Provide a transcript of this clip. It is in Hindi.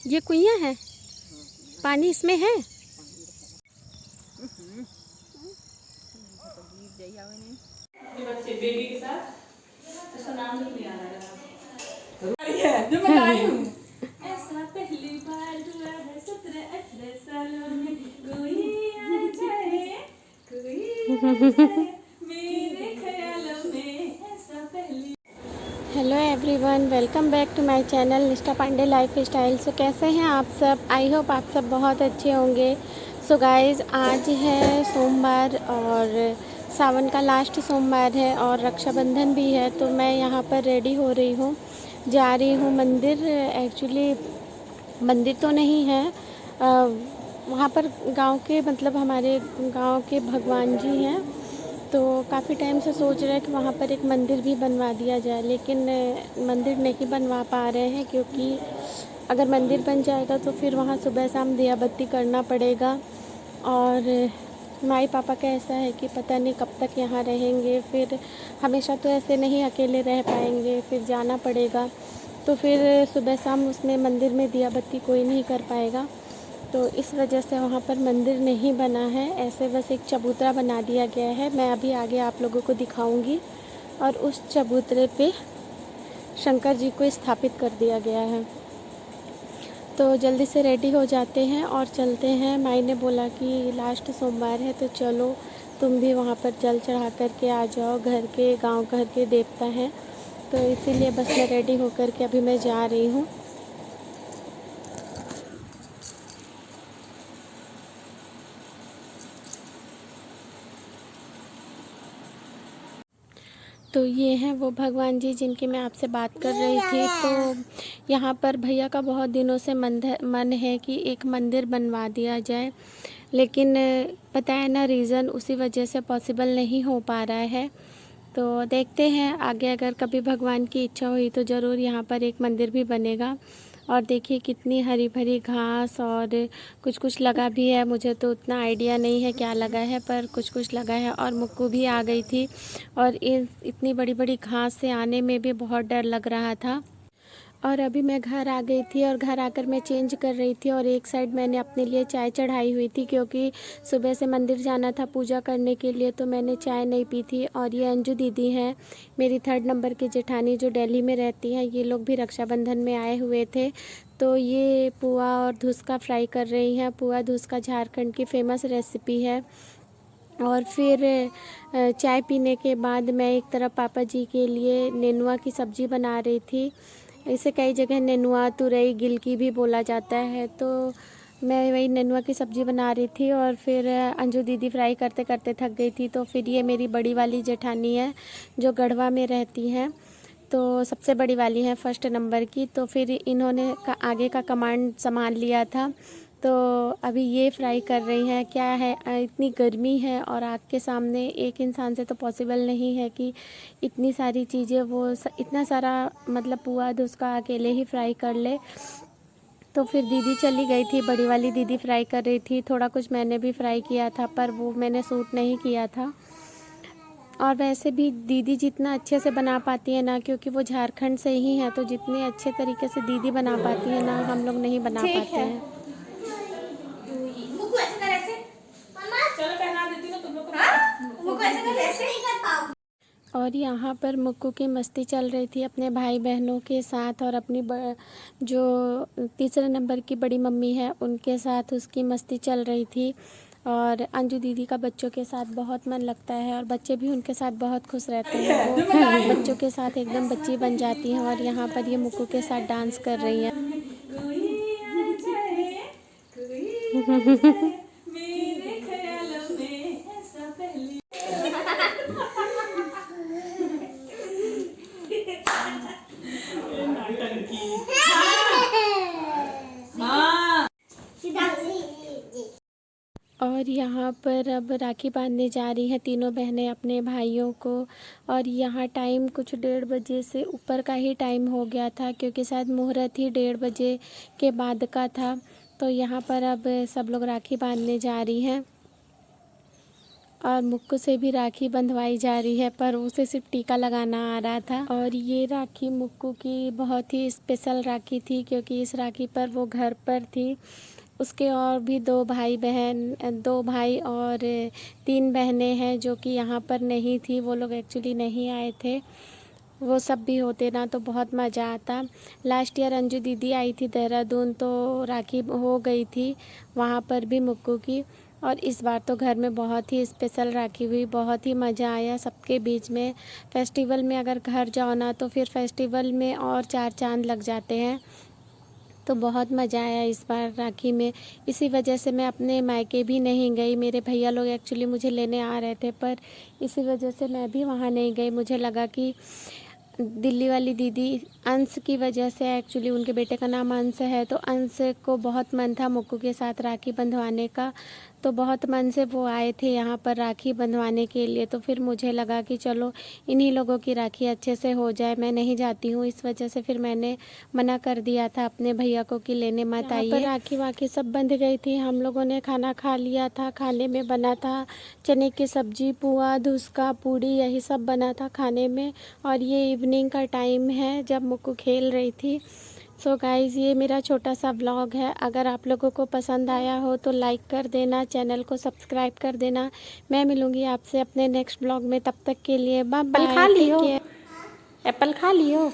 ये कुइयाँ है, पानी इसमें है। बच्चे बेबी के साथ इसका नाम नहीं आ रहा है जो मैं लाई हूँ। ऐसा पहली बार हुआ है 17-18 सालों में, कोई आ जाए मेरे ख्यालों में, ऐसा पहली। Hello everyone, welcome back to my channel Nishtha Pandey life style. सो कैसे हैं आप सब? आई होप आप सब बहुत अच्छे होंगे। सो गाइज़, आज है सोमवार और सावन का लास्ट सोमवार है और रक्षाबंधन भी है। तो मैं यहाँ पर रेडी हो रही हूँ, जा रही हूँ मंदिर। एक्चुअली मंदिर तो नहीं है, वहाँ पर गांव के मतलब हमारे गांव के भगवान जी हैं। तो काफ़ी टाइम से सोच रहे हैं कि वहाँ पर एक मंदिर भी बनवा दिया जाए, लेकिन मंदिर नहीं बनवा पा रहे हैं क्योंकि अगर मंदिर बन जाएगा तो फिर वहाँ सुबह शाम दिया बत्ती करना पड़ेगा। और माई पापा का ऐसा है कि पता नहीं कब तक यहाँ रहेंगे, फिर हमेशा तो ऐसे नहीं अकेले रह पाएंगे, फिर जाना पड़ेगा। तो फिर सुबह शाम उसमें मंदिर में दिया बत्ती कोई नहीं कर पाएगा, तो इस वजह से वहाँ पर मंदिर नहीं बना है। ऐसे बस एक चबूतरा बना दिया गया है। मैं अभी आगे आप लोगों को दिखाऊंगी। और उस चबूतरे पे शंकर जी को स्थापित कर दिया गया है। तो जल्दी से रेडी हो जाते हैं और चलते हैं। माई ने बोला कि लास्ट सोमवार है तो चलो तुम भी वहाँ पर जल चढ़ा कर के आ जाओ, गांव घर के देवता हैं। तो इसीलिए बस मैं रेडी होकर के अभी मैं जा रही हूँ। तो ये हैं वो भगवान जी जिनकी मैं आपसे बात कर रही थी। तो यहाँ पर भैया का बहुत दिनों से मन है कि एक मंदिर बनवा दिया जाए, लेकिन पता है ना, रीज़न उसी वजह से पॉसिबल नहीं हो पा रहा है। तो देखते हैं आगे, अगर कभी भगवान की इच्छा हुई तो ज़रूर यहाँ पर एक मंदिर भी बनेगा। और देखिए कितनी हरी भरी घास और कुछ कुछ लगा भी है। मुझे तो उतना आइडिया नहीं है क्या लगा है, पर कुछ कुछ लगा है। और मुक्कू भी आ गई थी और इतनी बड़ी बड़ी घास से आने में भी बहुत डर लग रहा था। और अभी मैं घर आ गई थी और घर आकर मैं चेंज कर रही थी और एक साइड मैंने अपने लिए चाय चढ़ाई हुई थी क्योंकि सुबह से मंदिर जाना था पूजा करने के लिए, तो मैंने चाय नहीं पी थी। और ये अंजू दीदी हैं, मेरी 3rd नंबर की जेठानी जो दिल्ली में रहती हैं। ये लोग भी रक्षाबंधन में आए हुए थे। तो ये पुआ और धुसका फ्राई कर रही हैं। पुआ धुसका झारखंड की फ़ेमस रेसिपी है। और फिर चाय पीने के बाद मैं एक तरफ पापा जी के लिए नेनुआ की सब्ज़ी बना रही थी। इसे कई जगह नेनुआ, तुरई, गिलकी भी बोला जाता है। तो मैं वही नेनुआ की सब्ज़ी बना रही थी और फिर अंजू दीदी फ्राई करते करते थक गई थी। तो फिर ये मेरी बड़ी वाली जेठानी है जो गढ़वा में रहती हैं, तो सबसे बड़ी वाली है 1st नंबर की। तो फिर इन्होंने आगे का कमांड संभाल लिया था। तो अभी ये फ्राई कर रही हैं। क्या है, इतनी गर्मी है और आग के सामने एक इंसान से तो पॉसिबल नहीं है कि इतनी सारी चीज़ें इतना सारा मतलब पुआ धुसका अकेले ही फ्राई कर ले। तो फिर दीदी चली गई थी, बड़ी वाली दीदी फ्राई कर रही थी। थोड़ा कुछ मैंने भी फ्राई किया था पर वो मैंने सूट नहीं किया था। और वैसे भी दीदी जितना अच्छे से बना पाती है ना, क्योंकि वो झारखंड से ही है, तो जितने अच्छे तरीके से दीदी बना पाती है ना, हम लोग नहीं बना पाते हैं। और यहाँ पर मुक्कू की मस्ती चल रही थी अपने भाई बहनों के साथ और अपनी जो 3रे नंबर की बड़ी मम्मी है उनके साथ उसकी मस्ती चल रही थी। और अंजू दीदी का बच्चों के साथ बहुत मन लगता है और बच्चे भी उनके साथ बहुत खुश रहते हैं। वो बच्चों के साथ एकदम बच्ची बन जाती हैं। और यहाँ पर ये मुक्कू के साथ डांस कर रही हैं। और यहाँ पर अब राखी बांधने जा रही हैं तीनों बहनें अपने भाइयों को। और यहाँ टाइम कुछ 1:30 बजे से ऊपर का ही टाइम हो गया था क्योंकि शायद मुहूर्त ही 1:30 बजे के बाद का था। तो यहाँ पर अब सब लोग राखी बांधने जा रही हैं। और मुक्कू से भी राखी बंधवाई जा रही है, पर उसे सिर्फ टीका लगाना आ रहा था। और ये राखी मुक्कू की बहुत ही स्पेशल राखी थी, क्योंकि इस राखी पर वो घर पर थी। उसके और भी 2 भाई और 3 बहनें हैं जो कि यहाँ पर नहीं थी। वो लोग एक्चुअली नहीं आए थे। वो सब भी होते ना तो बहुत मज़ा आता। लास्ट ईयर अंजू दीदी आई थी देहरादून, तो राखी हो गई थी वहाँ पर भी मुक्कू की। और इस बार तो घर में बहुत ही स्पेशल राखी हुई, बहुत ही मज़ा आया सबके बीच में। फेस्टिवल में अगर घर जाओ ना तो फिर फेस्टिवल में और 4 चाँद लग जाते हैं। तो बहुत मज़ा आया इस बार राखी में। इसी वजह से मैं अपने मायके भी नहीं गई। मेरे भैया लोग एक्चुअली मुझे लेने आ रहे थे, पर इसी वजह से मैं भी वहाँ नहीं गई। मुझे लगा कि दिल्ली वाली दीदी अंश की वजह से, एक्चुअली उनके बेटे का नाम अंश है, तो अंश को बहुत मन था मुक्कू के साथ राखी बंधवाने का। तो बहुत मन से वो आए थे यहाँ पर राखी बंधवाने के लिए। तो फिर मुझे लगा कि चलो इन्हीं लोगों की राखी अच्छे से हो जाए, मैं नहीं जाती हूँ। इस वजह से फिर मैंने मना कर दिया था अपने भैया को कि लेने मत आइए। पर राखी वाखी सब बंध गई थी। हम लोगों ने खाना खा लिया था। खाने में बना था चने की सब्जी, पुआ, धुसका, पूड़ी, यही सब बना था खाने में। और ये इवनिंग का टाइम है जब मुक्कू खेल रही थी। सो गाइज़, ये मेरा छोटा सा व्लॉग है। अगर आप लोगों को पसंद आया हो तो लाइक कर देना, चैनल को सब्सक्राइब कर देना। मैं मिलूँगी आपसे अपने नेक्स्ट व्लॉग में, तब तक के लिए बाय बाय। एप्पल खा लियो? एप्पल खा लियो?